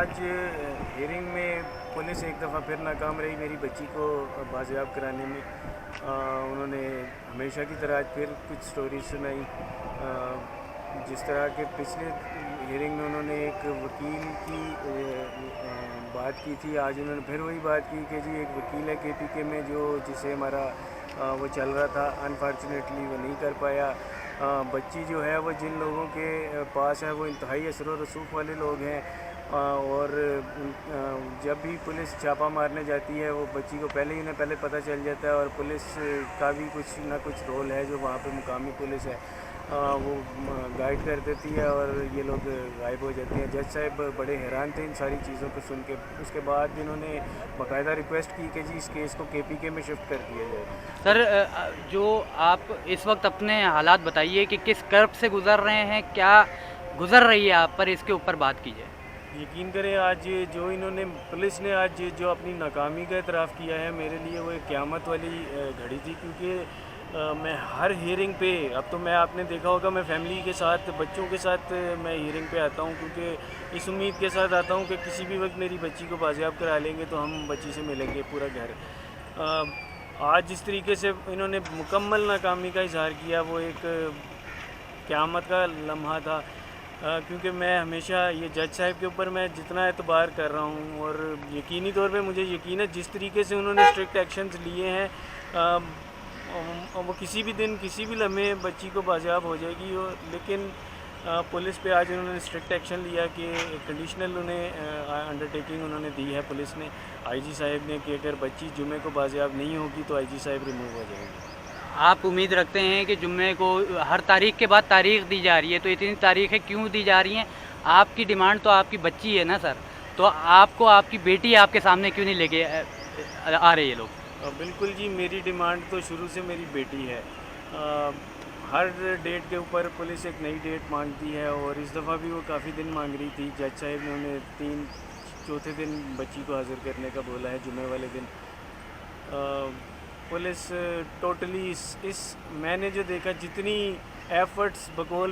आज हियरिंग में पुलिस एक दफ़ा फिर नाकाम रही मेरी बच्ची को बाजियाब कराने में। उन्होंने हमेशा की तरह आज फिर कुछ स्टोरी सुनाई। जिस तरह के पिछले हियरिंग में उन्होंने एक वकील की बात की थी, आज उन्होंने फिर वही बात की कि जी एक वकील है केपीके में जो जिसे हमारा वो चल रहा था, अनफॉर्चुनेटली वो नहीं कर पाया। बच्ची जो है वो जिन लोगों के पास है वो इंतहाई असर व रसूख वाले लोग हैं। और जब भी पुलिस छापा मारने जाती है वो बच्ची को पहले ही उन्हें पहले पता चल जाता है, और पुलिस का भी कुछ ना कुछ रोल है जो वहाँ पे मुकामी पुलिस है वो गाइड कर देती है और ये लोग गायब हो जाते हैं। जज साहब बड़े हैरान थे इन सारी चीज़ों को सुन के। उसके बाद इन्होंने बाकायदा रिक्वेस्ट की कि जी इस केस को केपीके में शिफ्ट कर दिया जाए। सर, जो आप इस वक्त अपने हालात बताइए कि किस कर्ब से गुज़र रहे हैं, क्या गुज़र रही है आप पर, इसके ऊपर बात कीजिए। यकीन करें आज जो इन्होंने पुलिस ने आज जो अपनी नाकामी का एतराफ़ किया है, मेरे लिए वो एक क़यामत वाली घड़ी थी। क्योंकि मैं हर हियरिंग पे, अब तो मैं आपने देखा होगा मैं फैमिली के साथ बच्चों के साथ मैं हियरिंग पे आता हूँ, क्योंकि इस उम्मीद के साथ आता हूँ कि किसी भी वक्त मेरी बच्ची को बाजियाब करा लेंगे तो हम बच्ची से मिलेंगे पूरा घर। आज जिस तरीके से इन्होंने मुकम्मल नाकामी का इजहार किया वो एक क़यामत का लम्हा था। क्योंकि मैं हमेशा ये जज साहब के ऊपर मैं जितना एतबार कर रहा हूँ, और यकीनी तौर पे मुझे यकीन है जिस तरीके से उन्होंने स्ट्रिक्ट एक्शंस लिए हैं, वो किसी भी दिन किसी भी लम्हे बच्ची को बाजियाब हो जाएगी। लेकिन पुलिस पे आज उन्होंने स्ट्रिक्ट एक्शन लिया कि कंडीशनल उन्हें अंडरटेकिंग उन्होंने दी है पुलिस ने, आईजी साहब ने, कि अगर बच्ची जुमे को बाजियाब नहीं होगी तो आईजी साहब रिमूव हो जाएंगे। आप उम्मीद रखते हैं कि जुम्मे को हर तारीख के बाद तारीख दी जा रही है, तो इतनी तारीखें क्यों दी जा रही हैं? आपकी डिमांड तो आपकी बच्ची है ना सर, तो आपको आपकी बेटी आपके सामने क्यों नहीं लेके आ रही है लोग? बिल्कुल जी, मेरी डिमांड तो शुरू से मेरी बेटी है। हर डेट के ऊपर पुलिस एक नई डेट मांगती है, और इस दफ़ा भी वो काफ़ी दिन मांग रही थी। जज साहब ने उन्हें चौथे दिन बच्ची को हाज़िर करने का बोला है, जुमे वाले दिन। पुलिस टोटली इस मैंने जो देखा जितनी एफ़र्ट्स बकौल